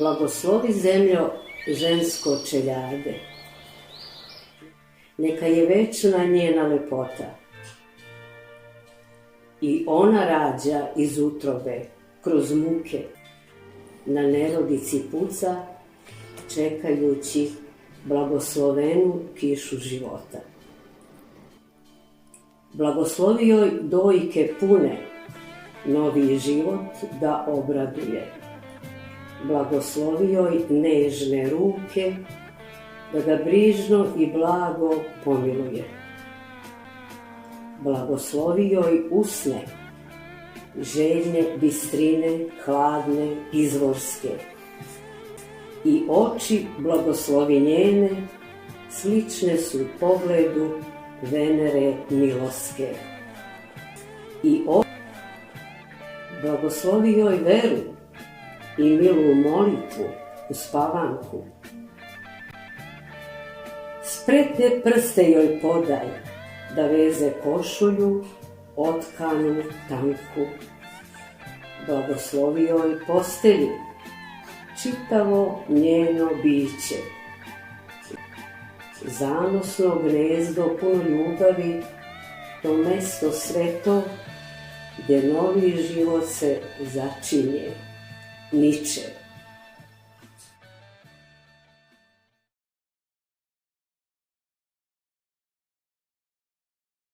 Blagoslovi zemljo žensko čeljade, neka je večna njena lepota. I ona rađa iz utrobe, kroz muke, na nerodici puca, čekajući blagoslovenu kišu života. Blagoslovi joj dojke pune, novi život da obraduje. Blagoslovi joj nežne ruke, da ga brižno i blago pomiluje. Blagoslovi joj usne, željne bistrine, hladne, izvorske. I oči blagoslovi njene, slične su pogledu Venere miloske. I blagoslovi joj veru i milu molitvu u spavanku. Spretne prste joj podaj, da veze košulju, otkanu, tanku. Blagoslovi joj postelju, čitavo njeno biće. Zanosno gnezdo puno ljubavi, to mesto sveto, gdje novi život se začinje, niče.